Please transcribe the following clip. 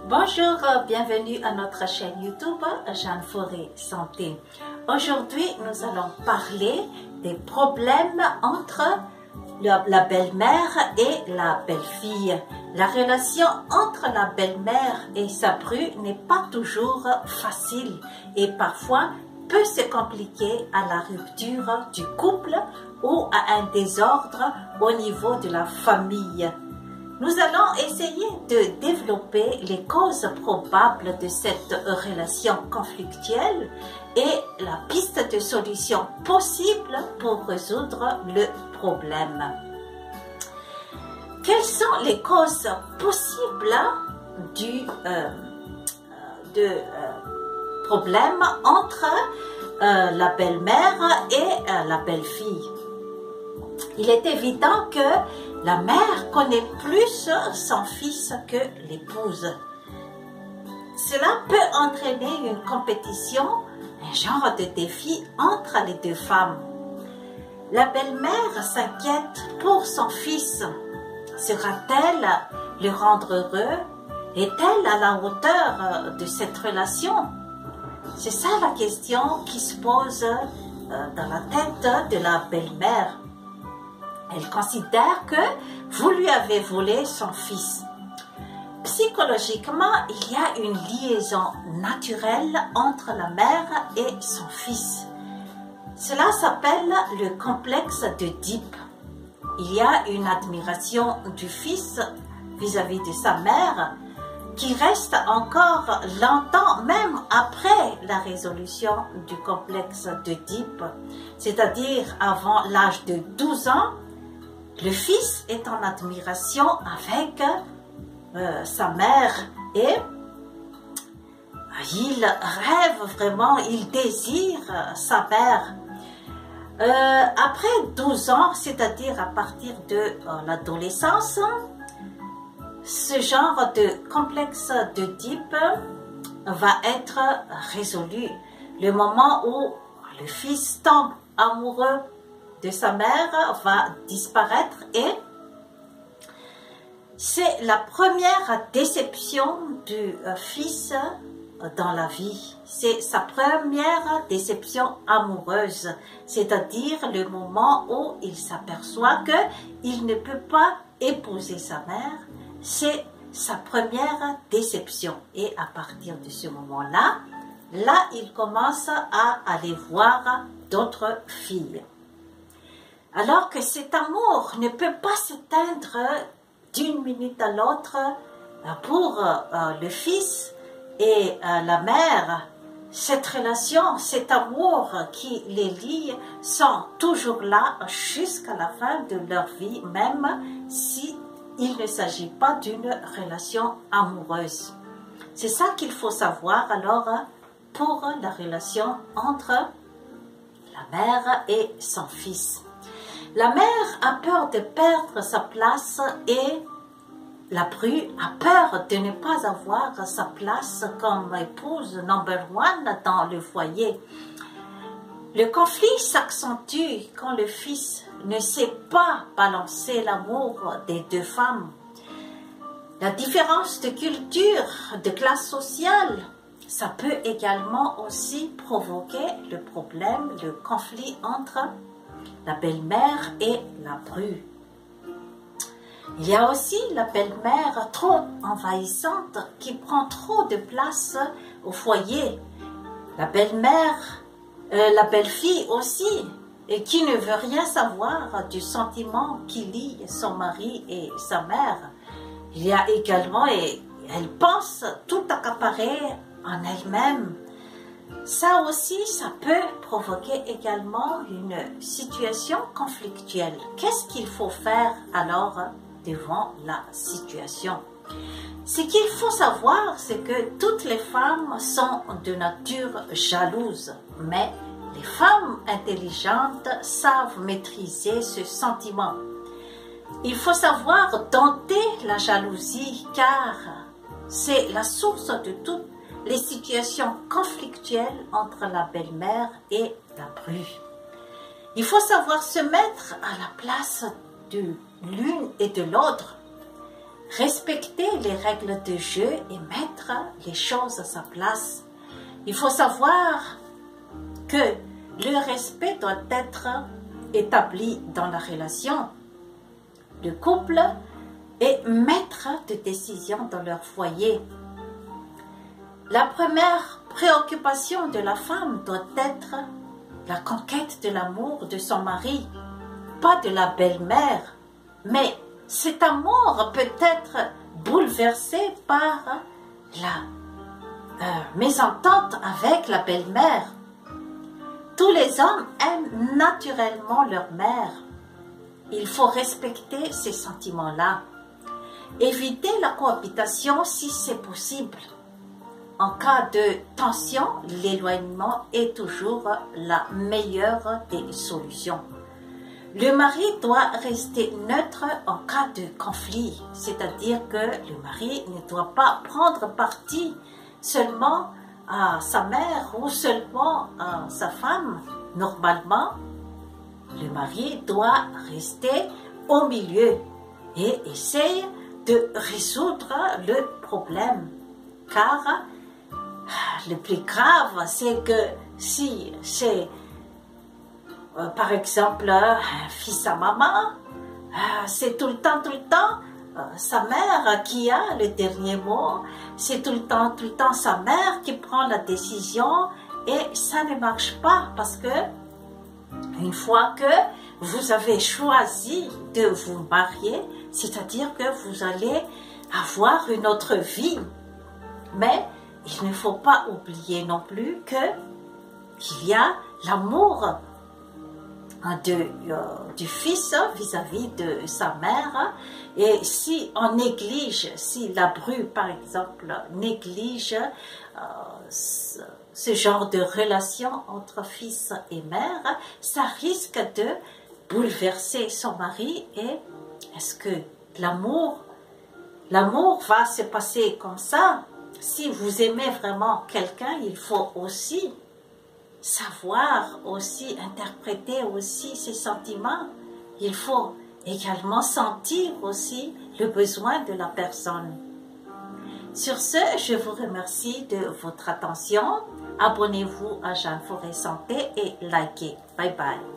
Bonjour, bienvenue à notre chaîne YouTube Jeanne Forêt Santé. Aujourd'hui, nous allons parler des problèmes entre la belle-mère et la belle-fille. La relation entre la belle-mère et sa bru n'est pas toujours facile et parfois peut se compliquer à la rupture du couple ou à un désordre au niveau de la famille. Nous allons essayer de développer les causes probables de cette relation conflictuelle et la piste de solution possible pour résoudre le problème. Quelles sont les causes possibles de problème entre la belle-mère et la belle-fille? Il est évident que la mère connaît plus son fils que l'épouse. Cela peut entraîner une compétition, un genre de défi entre les deux femmes. La belle-mère s'inquiète pour son fils. Sera-t-elle le rendre heureux? Est-elle à la hauteur de cette relation? C'est ça la question qui se pose dans la tête de la belle-mère. Elle considère que vous lui avez volé son fils. Psychologiquement, il y a une liaison naturelle entre la mère et son fils. Cela s'appelle le complexe d'Oedipe. Il y a une admiration du fils vis-à-vis de sa mère qui reste encore longtemps, même après la résolution du complexe d'Oedipe, c'est-à-dire avant l'âge de 12 ans. Le fils est en admiration avec sa mère et il rêve vraiment, il désire sa mère. Après 12 ans, c'est-à-dire à partir de l'adolescence, ce genre de complexe d'Oedipe va être résolu. Le moment où le fils tombe amoureux de sa mère va disparaître et c'est la première déception du fils dans la vie. C'est sa première déception amoureuse, c'est-à-dire le moment où il s'aperçoit qu'il ne peut pas épouser sa mère. C'est sa première déception et à partir de ce moment-là, il commence à aller voir d'autres filles. Alors que cet amour ne peut pas s'éteindre d'une minute à l'autre pour le fils et la mère, cette relation, cet amour qui les lie sont toujours là jusqu'à la fin de leur vie, même si il ne s'agit pas d'une relation amoureuse. C'est ça qu'il faut savoir alors pour la relation entre la mère et son fils. La mère a peur de perdre sa place et la bru a peur de ne pas avoir sa place comme épouse number one dans le foyer. Le conflit s'accentue quand le fils ne sait pas balancer l'amour des deux femmes. La différence de culture, de classe sociale, ça peut également aussi provoquer le problème, le conflit entre la belle-mère et la bru. Il y a aussi la belle-mère trop envahissante qui prend trop de place au foyer. La belle-mère, la belle-fille aussi, et qui ne veut rien savoir du sentiment qui lie son mari et sa mère. Il y a également, et elle pense tout accaparer en elle-même. Ça aussi, ça peut provoquer également une situation conflictuelle. Qu'est-ce qu'il faut faire alors devant la situation? Ce qu'il faut savoir, c'est que toutes les femmes sont de nature jalouse, mais les femmes intelligentes savent maîtriser ce sentiment. Il faut savoir dompter la jalousie car c'est la source de toutes les situations conflictuelles entre la belle-mère et la bru. Il faut savoir se mettre à la place de l'une et de l'autre. respecter les règles de jeu et mettre les choses à sa place. Il faut savoir que le respect doit être établi dans la relation. Le couple est maître de décision dans leur foyer. La première préoccupation de la femme doit être la conquête de l'amour de son mari, pas de la belle-mère, mais cet amour peut être bouleversé par la mésentente avec la belle-mère. Tous les hommes aiment naturellement leur mère. Il faut respecter ces sentiments-là. Éviter la cohabitation si c'est possible. En cas de tension, l'éloignement est toujours la meilleure des solutions. Le mari doit rester neutre en cas de conflit, c'est-à-dire que le mari ne doit pas prendre parti seulement à sa mère ou seulement à sa femme. Normalement, le mari doit rester au milieu et essayer de résoudre le problème. Car le plus grave, c'est que si c'est par exemple un fils à maman, c'est tout le temps sa mère qui a le dernier mot, c'est tout le temps sa mère qui prend la décision et ça ne marche pas parce que une fois que vous avez choisi de vous marier, c'est-à-dire que vous allez avoir une autre vie. Mais il ne faut pas oublier non plus qu'il y a l'amour du fils vis-à-vis de sa mère. Et si on néglige, si la bru par exemple néglige ce genre de relation entre fils et mère, ça risque de bouleverser son mari. Et est-ce que l'amour va se passer comme ça? Si vous aimez vraiment quelqu'un, il faut aussi savoir aussi interpréter aussi ses sentiments. Il faut également sentir aussi le besoin de la personne. Sur ce, je vous remercie de votre attention. Abonnez-vous à Jeanne Forêt Santé et likez. Bye bye.